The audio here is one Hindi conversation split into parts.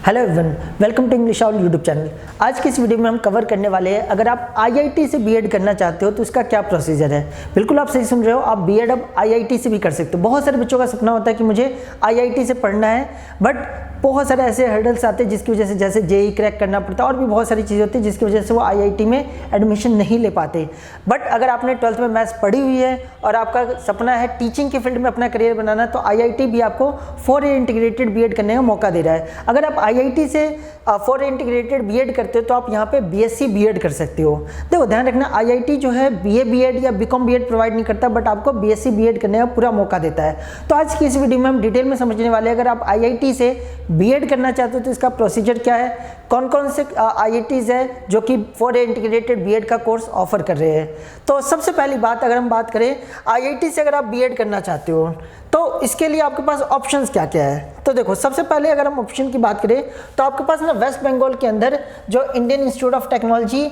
Hello everyone, welcome to English Owl YouTube channel. आज की इस वीडियो में हम कवर करने वाले हैं, अगर आप आईआईटी से बीएड करना चाहते हो तो इसका क्या प्रोसीजर है। बिल्कुल आप सही सुन रहे हो, आप बीएड अब आईआईटी से भी कर सकते हो। बहुत सारे बच्चों का सपना होता है कि मुझे आईआईटी से पढ़ना है, बट बहुत सारे ऐसे हर्डल्स आते हैं जिसकी वजह से, जैसे जेई क्रैक करना पड़ता है और भी बहुत सारी चीज़ें होती है जिसकी वजह से वो आईआईटी में एडमिशन नहीं ले पाते। बट अगर आपने 12th में मैथ्स पढ़ी हुई है और आपका सपना है टीचिंग के फील्ड में अपना करियर बनाना, तो आईआईटी भी आपको 4 ईयर इंटीग्रेटेड बीएड करने का मौका दे रहा है। अगर आप आईआईटी से 4 ईयर इंटीग्रेटेड बीएड करते हो तो आप यहाँ पे बीएससी बीएड कर सकते हो। देखो ध्यान रखना, आईआईटी जो है बीए बीएड या बीकॉम बीएड प्रोवाइड नहीं करता, बट आपको बीएससी बीएड करने का पूरा मौका देता है। तो आज की इस वीडियो में हम डिटेल में समझने वाले हैं, अगर आप आईआईटी से बीएड करना चाहते हो तो इसका प्रोसीजर क्या है, कौन कौन से आईआईटीज़ है जो कि 4 ईयर इंटीग्रेटेड बीएड का कोर्स ऑफर कर रहे हैं। तो सबसे पहली बात, अगर हम बात करें आईआईटी से अगर आप बीएड करना चाहते हो तो इसके लिए आपके पास ऑप्शंस क्या क्या है। तो देखो, सबसे पहले अगर हम ऑप्शन की बात करें तो आपके पास ना वेस्ट बंगाल के अंदर जो Indian institute of technology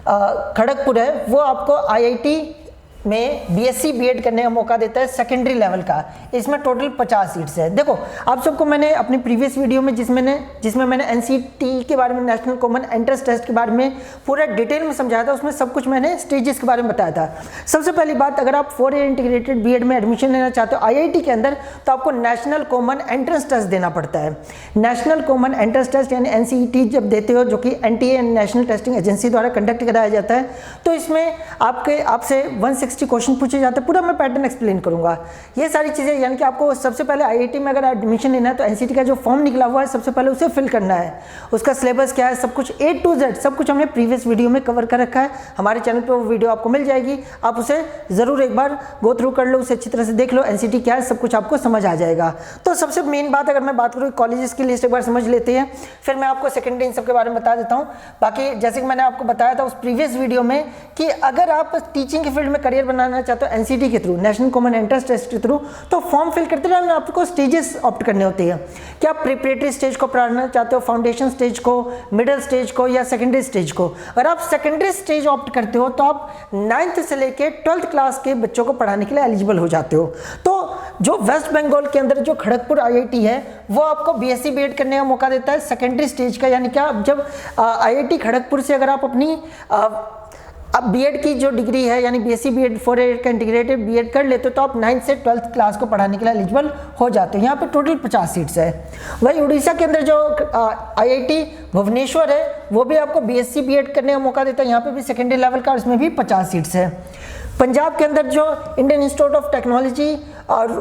Kharagpur है, वो आपको आईआईटी में बीएससी बीएड करने का मौका देता है सेकेंडरी लेवल का। इसमें टोटल 50 सीट्स है। देखो आप सबको मैंने अपनी प्रीवियस वीडियो में जिसमें मैंने एनसीटी के बारे में, नेशनल कॉमन एंट्रेंस टेस्ट के बारे में पूरा डिटेल में समझाया था, उसमें सब कुछ मैंने स्टेजेस के बारे में बताया था। सबसे पहली बात, अगर आप 4 ईयर इंटीग्रेटेड बीएड में एडमिशन लेना चाहते हो आईआईटी के अंदर, तो आपको नेशनल कॉमन एंट्रेंस टेस्ट देना पड़ता है। नेशनल कॉमन एंट्रेंस टेस्ट यानी एनसीईटी जब देते हो, जो कि एनटीए नेशनल टेस्टिंग एजेंसी द्वारा कंडक्ट कराया जाता है, तो इसमें आपसे 160 क्वेश्चन पूछे जाते हैं। पूरा मैं पैटर्न एक्सप्लेन करूंगा। ये सारी चीजें, यानी कि आपको सबसे पहले आईआईटी में अगर एडमिशन लेना है तो एनसीटी का जो फॉर्म निकला हुआ है सबसे पहले उसे फिल करना है। उसका सिलेबस क्या है, सब कुछ A to Z सब कुछ हमने प्रीवियस वीडियो में कवर कर रखा है। हमारे चैनल पे वो वीडियो आपको मिल जाएगी, आप उसे जरूर एक बार गो थ्रू कर लो, उसे अच्छी तरह से देख लो। एनसीटी क्या है सब कुछ आपको समझ आ जाएगा। तो सबसे मेन बात, अगर मैं बात करूँ कॉलेजेस की लिस्ट एक बार समझ लेते हैं, फिर मैं आपको सेकेंडरी इन सब के बारे में बता देता हूँ। बाकी जैसे कि मैंने आपको बताया था उस प्रीवियस वीडियो में कि अगर आप टीचिंग के फील्ड में करियर बनाना चाहते हो एनसीटी के थ्रू, नेशनल कॉमन एंट्रेंस टेस्ट के थ्रू, तो फॉर्म फिल करते टाइम आपको स्टेजेस ऑप्ट करने होते हैं। क्या आप प्रिपरेटरी स्टेज को पढ़ाना चाहते हो, फाउंडेशन स्टेज को, मिडिल स्टेज को या सेकेंडरी स्टेज को। अगर आप सेकेंडरी स्टेज ऑप्ट करते हो तो आप 9th से लेके 12th क्लास के बच्चों को पढ़ाने के लिए एलिजिबल हो जाते हो। तो जो वेस्ट बंगाल के अंदर जो खड़गपुर आईआईटी है, वो आपको बीएससी बीएड करने का मौका देता है सेकेंडरी स्टेज का। यानी क्या, जब आईआईटी खड़गपुर से अगर आप अपनी अब बीएड की जो डिग्री है यानी बीएससी बीएड 4 ईयर का इंटीग्रेटेड बीएड कर लेते हो तो आप 9th से 12th क्लास को पढ़ाने के लिए एलिजिबल हो जाते हो। यहाँ पे टोटल 50 सीट्स है। वही उड़ीसा के अंदर जो आईआईटी भुवनेश्वर है, वो भी आपको बीएससी बीएड करने का मौका देता है। यहाँ पे भी सेकेंडरी लेवल का, इसमें भी 50 सीट्स है। पंजाब के अंदर जो इंडियन इंस्टीट्यूट ऑफ टेक्नोलॉजी और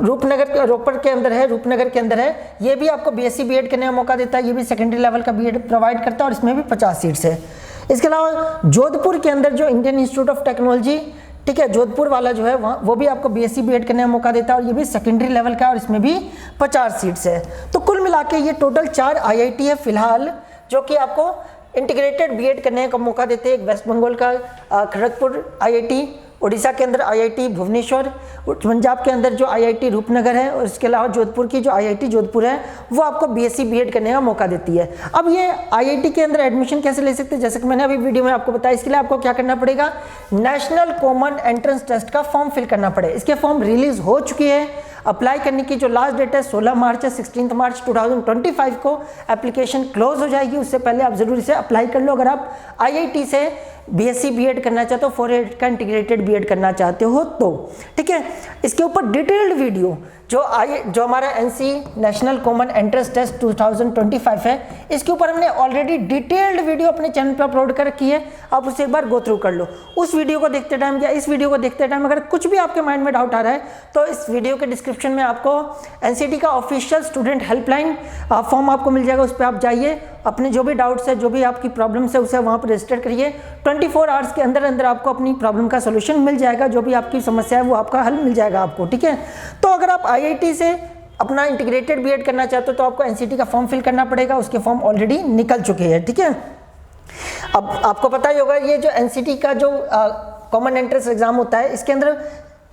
रोपड़ के अंदर है, रूपनगर के अंदर है, ये भी आपको बीएससी बीएड करने का मौका देता है। ये भी सेकेंडरी लेवल का बीएड प्रोवाइड करता है और इसमें भी 50 सीट्स है। इसके अलावा जोधपुर के अंदर जो इंडियन इंस्टीट्यूट ऑफ टेक्नोलॉजी, ठीक है, जोधपुर वाला जो है वहाँ, वो भी आपको बीएससी बीएड करने का मौका देता है और ये भी सेकेंडरी लेवल का और इसमें भी 50 सीट्स है। तो कुल मिला के ये टोटल 4 आईआईटी है फिलहाल, जो कि आपको इंटीग्रेटेड बीएड करने का मौका देते हैं। एक वेस्ट बंगाल का खड़गपुर आईआईटी, उड़ीसा के अंदर आईआईटी भुवनेश्वर, पंजाब के अंदर जो आईआईटी रूपनगर है, और इसके अलावा जोधपुर की जो आईआईटी जोधपुर है, वो आपको बीएससी बीएड करने का मौका देती है। अब ये आईआईटी के अंदर एडमिशन कैसे ले सकते हैं, जैसे कि मैंने अभी वीडियो में आपको बताया, इसके लिए आपको क्या करना पड़ेगा, नेशनल कॉमन एंट्रेंस टेस्ट का फॉर्म फिल करना पड़ेगा। इसके फॉर्म रिलीज हो चुकी है। अप्लाई करने की जो लास्ट डेट है 16 मार्च है, 16 मार्च 2025 को एप्लीकेशन क्लोज हो जाएगी। उससे पहले आप जरूर इसे अप्लाई कर लो अगर आप आईआईटी से बीएससी बीएड करना चाहते हो, 4 ईयर का इंटीग्रेटेड बीएड करना चाहते हो तो, ठीक है। इसके ऊपर डिटेल्ड वीडियो जो हमारा NC national common entrance test 2025 है, इसके ऊपर हमने ऑलरेडी डिटेल्ड वीडियो अपने चैनल पर अपलोड कर रखी है। आप उसे एक बार गो थ्रू कर लो। उस वीडियो को देखते टाइम या इस वीडियो को देखते टाइम अगर कुछ भी आपके माइंड में डाउट आ रहा है तो इस वीडियो के डिस्क्रिप्शन में आपको एनसीटी का ऑफिशियल स्टूडेंट हेल्पलाइन फॉर्म आपको मिल जाएगा। उस पर आप जाइए, अपने जो भी डाउट्स है, जो भी आपकी प्रॉब्लम्स है, उसे वहाँ पर रजिस्टर करिए। 24 आवर्स के अंदर अंदर आपको अपनी प्रॉब्लम का सोल्यूशन मिल जाएगा। जो भी आपकी समस्या है वो आपका हल मिल जाएगा आपको, ठीक है। तो अगर आप आईआईटी से अपना इंटीग्रेटेड बीएड करना चाहते हो तो आपको एनसीटी का फॉर्म फिल करना पड़ेगा। उसके फॉर्म ऑलरेडी निकल चुके हैं, ठीक है। अब आपको पता ही होगा, ये जो एनसीटी का जो कॉमन एंट्रेंस एग्जाम होता है, इसके अंदर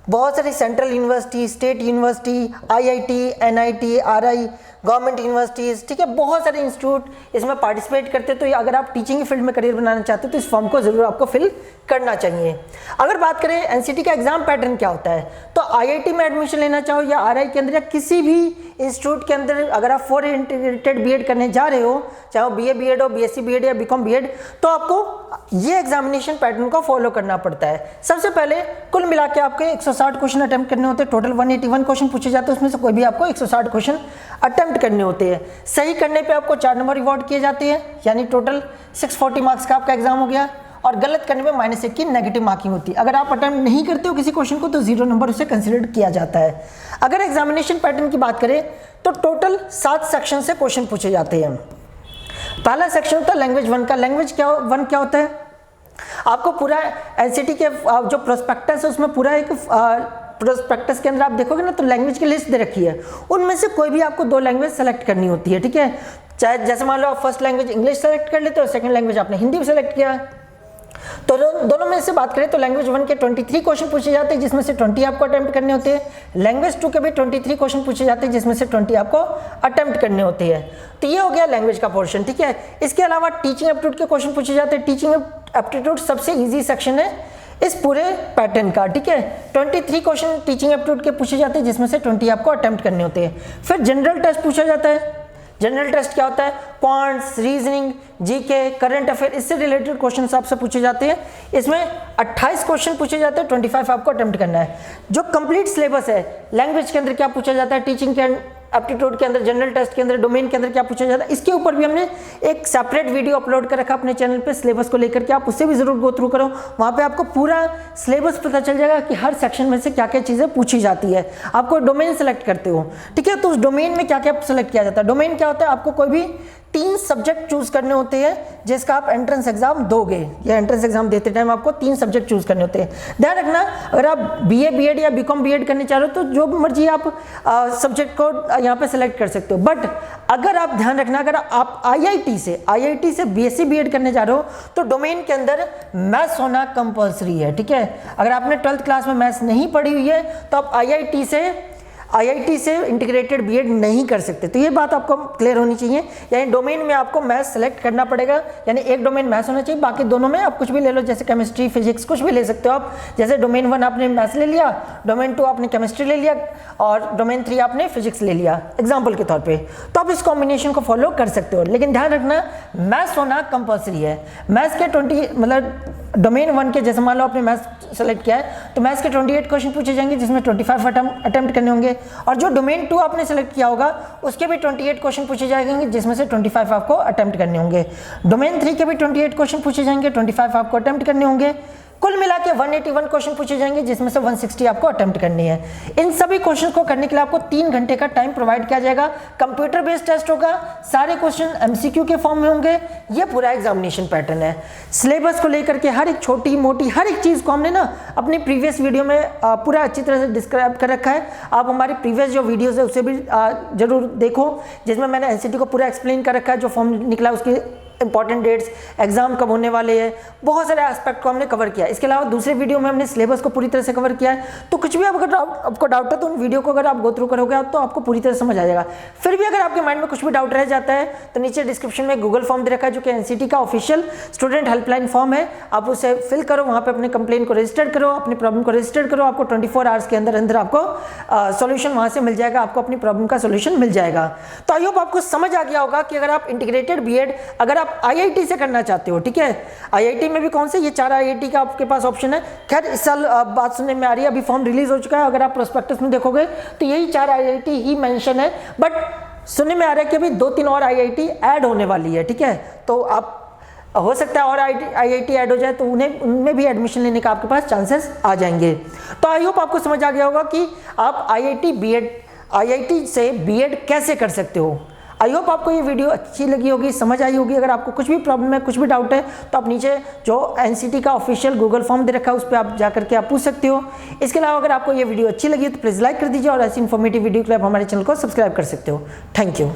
बहुत सारी central university, state university, IIT, NIT, RI, government universities, ठीक है, बहुत सारे इंस्टीट्यूट इसमें पार्टिसिपेट करते हैं। तो अगर आप टीचिंग फील्ड में करियर बनाना चाहते हो तो इस फॉर्म को ज़रूर आपको फिल करना चाहिए। अगर बात करें एनसीटी का एग्जाम पैटर्न क्या होता है, तो आईआईटी में एडमिशन लेना चाहो या आरआई के अंदर या किसी भी इंस्टीट्यूट के अंदर अगर आप 4 इंटीग्रेटेड बीएड करने जा रहे हो, चाहे वो बीए बीएड हो, बीएससी बीएड या बीकॉम बीएड, तो आपको ये एग्जामिनेशन पैटर्न को फॉलो करना पड़ता है। सबसे पहले कुल मिला के आपके 160 क्वेश्चन अटेम्प्ट करने होते हैं। टोटल 181 क्वेश्चन पूछे जाते हैं, उसमें से कोई भी आपको 160 क्वेश्चन अटेम्प्ट करने होते हैं। सही करने पे आपको 4 नंबर रिवॉर्ड किए जाते हैं, यानी टोटल 640 मार्क्स का आपका एग्जाम हो गया। और गलत करने पे -1 की नेगेटिव मार्किंग होती है। अगर आप अटेम्प्ट नहीं करते हो किसी क्वेश्चन को तो 0 नंबर उसे कंसिडर किया जाता है। अगर एग्जामिनेशन पैटर्न की बात करें तो टोटल 7 सेक्शन से क्वेश्चन पूछे जाते हैं। पहला सेक्शन होता है लैंग्वेज 1 का। लैंग्वेज वन क्या होता है, आपको पूरा एनसीटी के जो प्रोस्पेक्टस है उसमें पूरा एक प्रोस्पेक्टस के अंदर आप देखोगे ना तो लैंग्वेज की लिस्ट दे रखी है, उनमें से कोई भी आपको 2 लैंग्वेज सेलेक्ट करनी होती है, ठीक है। चाहे जैसे मान लो आप फर्स्ट लैंग्वेज इंग्लिश सेलेक्ट कर लेते हो, सेकंड लैंग्वेज आपने हिंदी सेलेक्ट किया, तो दोनों में से बात करें तो लैंग्वेज 1 के 23 क्वेश्चन पूछे जाते हैं जिसमें से 20 आपको अटेम्प्ट करने होते हैं। लैंग्वेज 2 के भी 23 क्वेश्चन पूछे जाते हैं जिसमें से 20 आपको अटेम्प्ट करने होते हैं। तो ये हो गया लैंग्वेज का पोर्शन, ठीक है। इसके अलावा टीचिंग एप्टीट्यूड के क्वेश्चन पूछे जाते हैं। टीचिंग एप्टीट्यूड सबसे ईजी सेक्शन है इस पूरे पैटर्न का, ठीक है। 23 क्वेश्चन टीचिंग एप्टीट्यूड के पूछे जाते हैं जिसमें से 20 आपको अटेम्प्ट करने होते हैं। फिर जनरल टेस्ट पूछा जाता है। जनरल टेस्ट क्या होता है, points, reasoning, GK, current affair, इससे रिलेटेड क्वेश्चन आपसे पूछे जाते हैं। इसमें 28 क्वेश्चन पूछे जाते हैं, 25 आपको अटेम्प्ट करना है। जो कंप्लीट सिलेबस है, लैंग्वेज के अंदर क्या पूछा जाता है, टीचिंग के एप्टीट्यूड के अंदर, जनरल टेस्ट के अंदर, डोमेन के अंदर क्या पूछा जाता है, इसके ऊपर भी हमने एक सेपरेट वीडियो अपलोड कर रखा अपने चैनल पे सिलेबस को लेकर के, आप उससे भी जरूर गो थ्रू करो। वहाँ पे आपको पूरा सिलेबस पता चल जाएगा कि हर सेक्शन में से क्या क्या चीज़ें पूछी जाती है। आपको डोमेन सेलेक्ट करते हो, ठीक है, तो उस डोमेन में क्या क्या सेलेक्ट किया जाता है। डोमेन क्या होता है, आपको कोई भी 3 सब्जेक्ट चूज करने होते हैं जिसका आप एंट्रेंस एग्जाम दोगे, या एंट्रेंस एग्जाम देते टाइम आपको 3 सब्जेक्ट चूज करने होते हैं। ध्यान रखना, अगर आप बीए बीएड या बीकॉम बीएड करने चाह रहे हो तो जो मर्जी आप सब्जेक्ट को यहाँ पे सेलेक्ट कर सकते हो। बट अगर आप ध्यान रखना, अगर आप आईआईटी से बीएससी बीएड करने जा रहे हो तो डोमेन के अंदर मैथ्स होना कंपल्सरी है, ठीक है। अगर आपने 12th क्लास में मैथ्स नहीं पढ़ी हुई है तो आप आईआईटी से इंटीग्रेटेड बीएड नहीं कर सकते। तो ये बात आपको क्लियर होनी चाहिए, यानी डोमेन में आपको मैथ्स सेलेक्ट करना पड़ेगा, यानी एक डोमेन मैथ्स होना चाहिए, बाकी दोनों में आप कुछ भी ले लो, जैसे केमिस्ट्री, फिजिक्स, कुछ भी ले सकते हो आप। जैसे डोमेन 1 आपने मैथ्स ले लिया, डोमेन 2 आपने केमिस्ट्री ले लिया और डोमेन 3 आपने फिजिक्स ले लिया एग्जाम्पल के तौर पर। तो आप इस कॉम्बिनेशन को फॉलो कर सकते हो, लेकिन ध्यान रखना मैथ्स होना कंपल्सरी है। मैथ्स के 20 मतलब डोमेन 1 के, जैसे मान लो आपने मैथ्स सेलेक्ट किया है तो मैथ्स के 28 क्वेश्चन पूछे जाएंगे जिसमें 25 अटेम्प्ट करने होंगे, और जो डोमेन 2 आपने सेलेक्ट किया होगा उसके भी 28 क्वेश्चन पूछे जाएंगे जिसमें से 25 आपको अटेम्प्ट करने होंगे। डोमेन 3 के भी 28 क्वेश्चन पूछे जाएंगे, 25 आपको अटेम्प्ट करने होंगे। कुल मिला के 181 क्वेश्चन पूछे जाएंगे जिसमें से 160 आपको अटेम्प्ट करनी है। इन सभी क्वेश्चन को करने के लिए आपको 3 घंटे का टाइम प्रोवाइड किया जाएगा। कंप्यूटर बेस्ड टेस्ट होगा, सारे क्वेश्चन एमसीक्यू के फॉर्म में होंगे। ये पूरा एग्जामिनेशन पैटर्न है। सिलेबस को लेकर के हर एक छोटी मोटी हर एक चीज़ को हमने ना अपनी प्रीवियस वीडियो में पूरा अच्छी तरह से डिस्क्राइब कर रखा है। आप हमारी प्रीवियस जो वीडियोज़ है उसे भी जरूर देखो, जिसमें मैंने एनसीटी को पूरा एक्सप्लेन कर रखा है, जो फॉर्म निकला उसकी इंपॉर्टेंट डेट्स, एग्जाम कब होने वाले हैं, बहुत सारे एस्पेक्ट को हमने कवर किया है। इसके अलावा दूसरे वीडियो में हमने सिलेबस को पूरी तरह से कवर किया है। तो कुछ भी अगर आपको डाउट है तो उन वीडियो को अगर आप गो थ्रू करोगे तो आपको पूरी तरह समझ आ जाएगा। फिर भी अगर आपके माइंड में कुछ भी डाउट रह जाता है तो नीचे डिस्क्रिप्शन में गूगल फॉर्म दे रखा है जो कि एनसीटी का ऑफिशियल स्टूडेंट हेल्पलाइन फॉर्म है। आप उसे फिल करो, वहाँ पर अपने कंप्लेन को रजिस्टर करो, अपनी प्रॉब्लम को रजिस्टर करो। आपको 24 आवर्स के अंदर आपको सोल्यूशन वहाँ से मिल जाएगा, आपको अपनी प्रॉब्लम का सोल्यूशन मिल जाएगा। तो आई होप आपको समझ आ गया होगा कि अगर आप इंटीग्रेटेड बीएड अगर आप आईआईटी से करना चाहते हो, ठीक है। आईआईटी में भी कौन से, ये 4 आईआईटी का आपके पास ऑप्शन है। खैर इस साल बात सुनने में आ रही है, अभी फॉर्म रिलीज हो चुका है, अगर आप प्रोस्पेक्टस में देखोगे तो यही 4 आईआईटी ही मेंशन है, बट सुनने में आ रहा है कि अभी 2-3 और आईआईटी ऐड होने वाली है, ठीक है। तो आप हो सकता है और आईआईटी ऐड हो जाए तो उनमें भी एडमिशन लेने का आपके पास चांसेस आ जाएंगे। तो आई होप आपको समझ आ गया होगा कि आप आईआईटी से बीएड कैसे कर सकते हो। आई होप आपको ये वीडियो अच्छी लगी होगी, समझ आई होगी। अगर आपको कुछ भी प्रॉब्लम है, कुछ भी डाउट है तो आप नीचे जो एनसीटी का ऑफिशियल गूगल फॉर्म दे रखा है उस पर आप जाकर के आप पूछ सकते हो। इसके अलावा अगर आपको ये वीडियो अच्छी लगी तो प्लीज़ लाइक कर दीजिए और ऐसी इन्फॉर्मेटिव वीडियो के लिए आप हमारे चैनल को सब्सक्राइब कर सकते हो। Thank you.